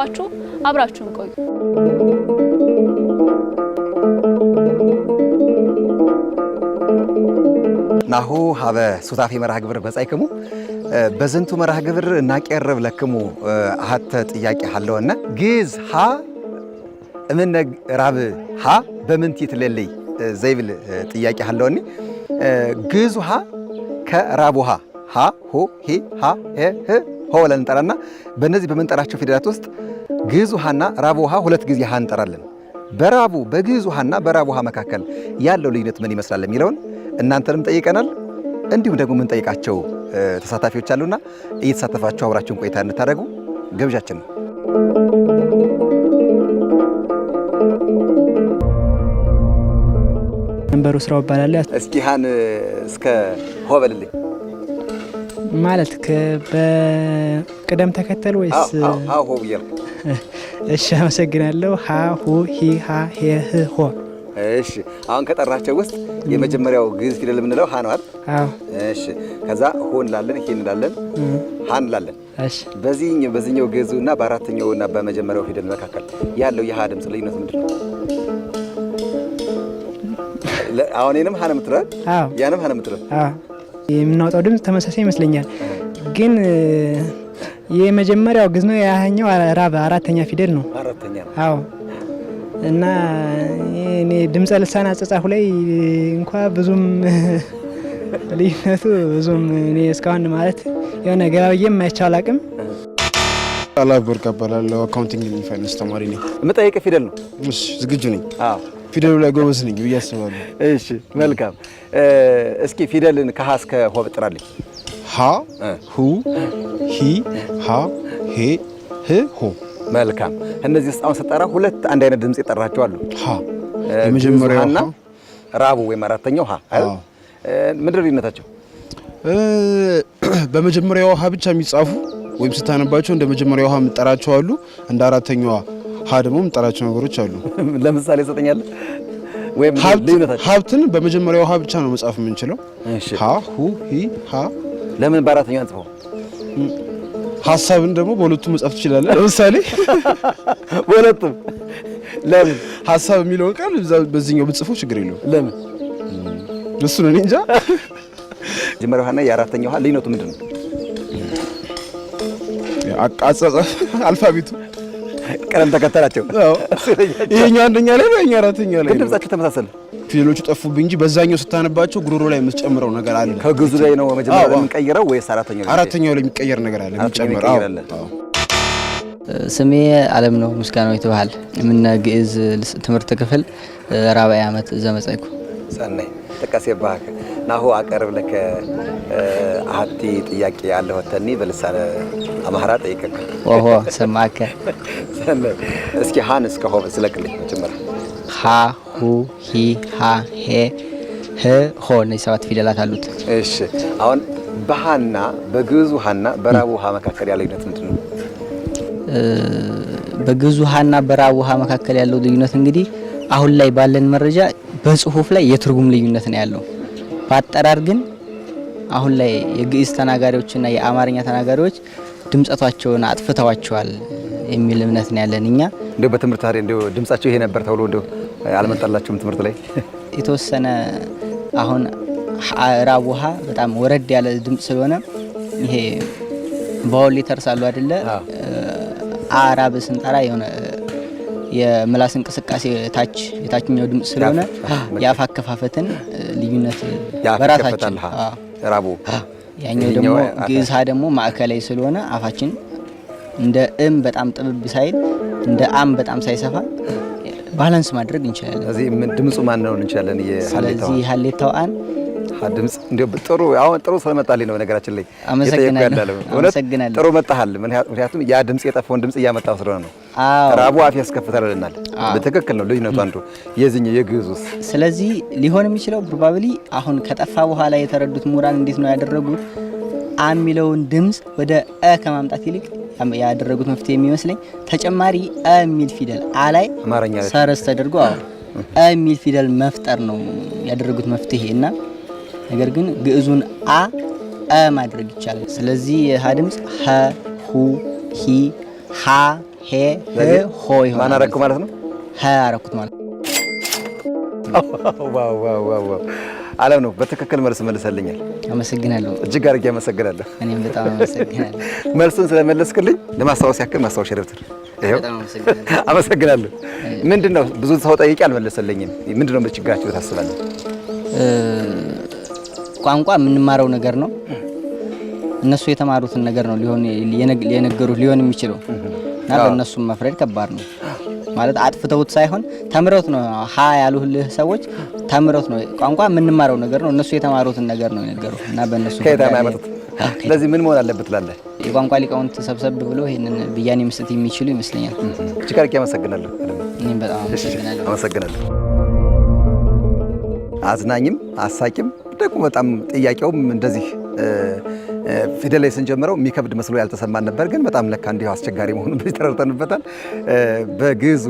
አብራችሁን ቆዩ። ናሁ ሀበ ሱታፌ መርሃ ግብር በጻይክሙ በዝንቱ መርሃ ግብር እናቀርብ ለክሙ አሐተ ጥያቄ ሐለወና ግዝ ሀ እምን ራብ ሀ በምንት ይትለለይ ዘይብል ጥያቄ ሐለወኒ ግዙ ሀ ከራቡሃ ሀ ሆ ሄ ሀ ሄ ሆ ብለን እንጠራና በእነዚህ በምንጠራቸው ፊደላት ውስጥ ግዙ ሀና ራቡሃ ሁለት ጊዜ ሀ እንጠራለን። በራቡ በግዙ ሀና በራቡሃ መካከል ያለው ልዩነት ምን ይመስላል የሚለውን እናንተንም ጠይቀናል። እንዲሁም ደግሞ ምን ጠይቃቸው ተሳታፊዎች አሉና እየተሳተፋችሁ አብራችሁን ቆይታ እንድታደርጉ ግብዣችን ነው። መንበሩ ስራው ይባላል። እስኪ ሃን እስከ ሆበልልኝ ማለት በቅደም ተከተል ወይስ አዎ ሆ ይል? እሺ አመሰግናለሁ። ሀ ሁ ሂ ሃ ሄ ህ ሆ። እሺ አሁን ከጠራቸው ውስጥ የመጀመሪያው ግዕዝ ፊደል የምንለው ሀ ነው አይደል? አዎ። እሺ ከዛ ሆ እንላለን፣ ሂ እንላለን፣ ሀ እንላለን። እሺ በዚህኛው ግዕዙና በአራተኛውና በመጀመሪያው ፊደል መካከል ያለው የሀ ድምፅ ልዩነት ምንድን ነው? አሁን እኔንም ሀ ነው የምትለው? አዎ። ያንም ሀ ነው የምትለው? አዎ። የምናወጣው ድምፅ ተመሳሳይ ይመስለኛል፣ ግን የመጀመሪያው ግዕዝ ነው፣ ያኛው ራብ አራተኛ ፊደል ነው። አራተኛ ነው። አዎ። እና እኔ ድምፀ ልሳን አጻጻፉ ላይ እንኳን ብዙም ልዩነቱ ብዙም እኔ እስካሁን ማለት የሆነ ገባዬም አይቻል አቅም አላበር ቀበላለሁ። አካውንቲንግ እና ፋይናንስ ተማሪ ነኝ። የምጠይቅ ፊደል ነው። እሺ ዝግጁ ነኝ። አዎ ፊደሉ ላይ ጎበዝ ነኝ ብዬ አስባለሁ። እሺ መልካም። እስኪ ፊደልን ከሀ እስከ ሆ ብጥራልኝ። ሀ ሁ ሂ ሃ ሄ ህ ሆ። መልካም። እነዚህ ውስጥ አሁን ስጠራ ሁለት አንድ አይነት ድምጽ የጠራቸው አሉ። ሀ የመጀመሪያው ሀ ራቡ ወይም አራተኛው ሀ አይደል? ምንድን ነው ልዩነታቸው? በመጀመሪያው ሀ ብቻ የሚጻፉ ወይም ስታነባቸው እንደ መጀመሪያው ሀ የምጠራቸው አሉ፣ እንደ አራተኛው ሀ ደግሞ የምጠራቸው ነገሮች አሉ። ለምሳሌ ሰጠኛለህ ወይም ልዩነታቸው? ሀብትን በመጀመሪያው ሀ ብቻ ነው መጻፍ የምንችለው። ሀ ሁ ሂ ሃ። ለምን በአራተኛው አንጽፈው? ሀሳብን ደግሞ በሁለቱም መጻፍ ትችላለህ። ለምሳሌ በሁለቱም ለምን ሀሳብ የሚለውን ቃል በዚህኛው ብትጽፈው ችግር የለውም። ለምን እሱ ነው እንጃ። መጀመሪያው ሀና የአራተኛው ሀ ልዩነቱ ምንድን ነው? አጻጻፍ አልፋቤቱ ቀለም ተከተላቸው። ይሄኛው አንደኛ ላይ ነው፣ ይሄኛው አራተኛ ላይ ነው። ግን ድምጻቸው ተመሳሰለ። ፊደሎቹ ጠፉብኝ እንጂ በዛኛው ስታነባቸው ጉሮሮ ላይ የምትጨምረው ነገር አለ። ከግዕዙ ላይ ነው መጀመሪያ የምንቀይረው ወይስ አራተኛው ላይ? አራተኛው ላይ የሚቀየር ነገር አለ የሚጨምረው። ስሜ አለም ነው ምስጋናው ይተባል። ምን ግዕዝ ትምህርት ክፍል ራብዓይ ዓመት ዘመጻይኩ ሰናይ ተቀሴ ባክ ናሁ አቀርብ ለከ አሐቲ ጥያቄ ያለው ወተኒ በልሳነ አማራ ጠይቀክ ኦሆ ሰማከ ሰናይ። እስኪ ሃን እስከ ሆ ስለቅልኝ መጀመሪያ ሀ ሁ ሂ ሃ ሄ ህ ሆ እነዚህ ሰባት ፊደላት አሉት። እሺ አሁን በሃና በግዕዙ ሃና በራቡ ሃ መካከል ያለው ልዩነት ምንድን ነው? በግዕዙ ሃና በራቡ ሃ መካከል ያለው ልዩነት እንግዲህ አሁን ላይ ባለን መረጃ በጽሁፍ ላይ የትርጉም ልዩነት ነው ያለው። በአጠራር ግን አሁን ላይ የግዕዝ ተናጋሪዎችና የአማርኛ ተናጋሪዎች ድምጸታቸውን አጥፍተዋቸዋል የሚል እምነት ነው ያለን እኛ። እንደው በትምህርት ታዲያ እንደው ድምጻቸው ይሄ ነበር ተብሎ እንደው አልመጣላችሁም ትምህርት ላይ? የተወሰነ አሁን ራቡ ሃ በጣም ወረድ ያለ ድምጽ ስለሆነ ይሄ ቫውል ሌተርስ አሉ አይደለ? አራብ ስንጠራ የሆነ የምላስ እንቅስቃሴ የታችኛው ድምጽ ስለሆነ የአፍ አከፋፈትን ልዩነት በራሳችን ራቡ ያኛው ደግሞ ግዕዝ ሃ ደግሞ ማዕከላዊ ስለሆነ አፋችን እንደ እም በጣም ጥብብ ሳይል እንደ አም በጣም ሳይሰፋ ባላንስ ማድረግ እንችላለን። ስለዚህ ድምጹ ማን ነው እንችላለን? ስለዚህ ሀሌታው አን ድምጽ እንደው ጥሩ አሁን ጥሩ ስለመጣልኝ ነው ነገራችን ላይ አመሰግናለሁ። ጥሩ መጣሃል። ምክንያቱም ያ ድምጽ የጠፋውን ድምጽ እያመጣው ስለሆነ ነው። ራቡ አፍ ያስከፍታልናል። በትክክል ነው ልዩነቱ አንዱ የዚህኛው የግዕዙስ። ስለዚህ ሊሆን የሚችለው ፕሮባብሊ አሁን ከጠፋ በኋላ የተረዱት ምሁራን እንዴት ነው ያደረጉት? አ የሚለውን ድምጽ ወደ አ ከማምጣት ይልቅ ያደረጉት መፍትሄ የሚመስለኝ ተጨማሪ አ የሚል ፊደል አ ላይ ሰረዝ ተደርጎ አ የሚል ፊደል መፍጠር ነው ያደረጉት መፍትሄ እና ነገር ግን ግዕዙን አ ማድረግ ይቻላል። ስለዚህ የሃ ድምጽ ሀ ሁ ሂ ሃ ሄ ሆ ይሆናል። ማን አረኩ ማለት ነው? ሀ አረኩት ማለት ነው። ዋው ዋው ዋው አለም ነው በትክክል መልስ መልሰልኛል። አመሰግናለሁ። እጅግ አድርጌ አመሰግናለሁ። እኔም በጣም አመሰግናለሁ መልሱን ስለመለስክልኝ ለማስታወስ ያክል ማስታወሻ ደብተር ይሄው። አመሰግናለሁ። ምንድነው ብዙ ሰው ጠይቄ አልመለሰልኝም። ምንድነው ችግራችሁ ታስባለህ? ቋንቋ የምንማረው ነገር ነው። እነሱ የተማሩትን ነገር ነው ሊነገሩት ሊሆን የሚችለው እና በእነሱም መፍረድ ከባድ ነው። ማለት አጥፍተውት ሳይሆን ተምረውት ነው። ሀ ያሉልህ ሰዎች ተምረውት ነው። ቋንቋ የምንማረው ነገር ነው። እነሱ የተማሩትን ነገር ነው የነገሩ እና በእነሱ ከየት ያመጡት? ስለዚህ ምን መሆን አለበት ትላለህ? የቋንቋ ሊቃውንት ሰብሰብ ብሎ ይሄንን ብያኔ መስጠት የሚችሉ ይመስለኛል። እጅግ አድርጌ አመሰግናለሁ። እኔም በጣም አመሰግናለሁ። አዝናኝም አሳቂም ደግሞ በጣም ጥያቄውም እንደዚህ ፊደል ላይ ስንጀምረው የሚከብድ መስሎ ያልተሰማን ነበር፣ ግን በጣም ለካ እንዲሁ አስቸጋሪ መሆኑን ተረድተንበታል። በግዕዙ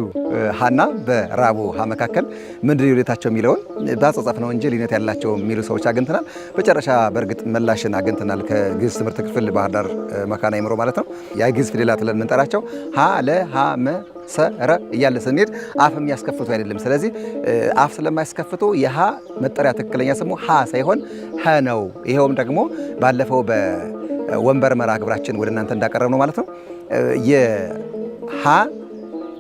ሀና በራቡ ሀ መካከል ምንድን ነው ልዩነታቸው የሚለውን በአጻጻፍ ነው እንጂ ልዩነት ያላቸው የሚሉ ሰዎች አግኝተናል። በመጨረሻ በእርግጥ ምላሽን አግኝተናል ከግዕዝ ትምህርት ክፍል ባህር ዳር መካነ አእምሮ ማለት ነው። የግዕዝ ፊደላት ብለን የምንጠራቸው ሀ ለ ሀ መ ሰረ እያለ ስንሄድ አፍ የሚያስከፍቱ አይደለም። ስለዚህ አፍ ስለማያስከፍቱ የሀ መጠሪያ ትክክለኛ ስሙ ሀ ሳይሆን ሀ ነው። ይሄውም ደግሞ ባለፈው በወንበር መርሃ ግብራችን ወደ እናንተ እንዳቀረብ ነው ማለት ነው። የሀ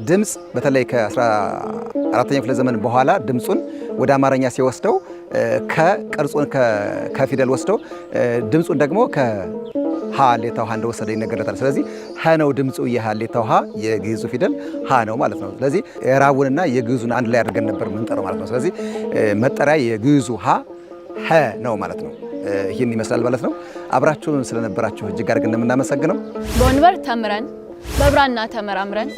ድምፅ በተለይ ከ14ኛው ክፍለ ዘመን በኋላ ድምፁን ወደ አማርኛ ሲወስደው ከቅርጹን ከፊደል ወስደው ድምፁን ደግሞ ሀሌታው ሀ እንደወሰደ ይነገረታል። ስለዚህ ሀ ነው ድምፁ የሀሌታው ሀ የግዕዙ ፊደል ሀ ነው ማለት ነው። ስለዚህ የራቡንና የግዕዙን አንድ ላይ አድርገን ነበር የምንጠራው ማለት ነው። ስለዚህ መጠሪያ የግዕዙ ሀ ነው ማለት ነው። ይህን ይመስላል ማለት ነው። አብራችሁን ስለነበራችሁ እጅግ አድርገን እንደምናመሰግነው በወንበር ተምረን በብራና ተመራምረን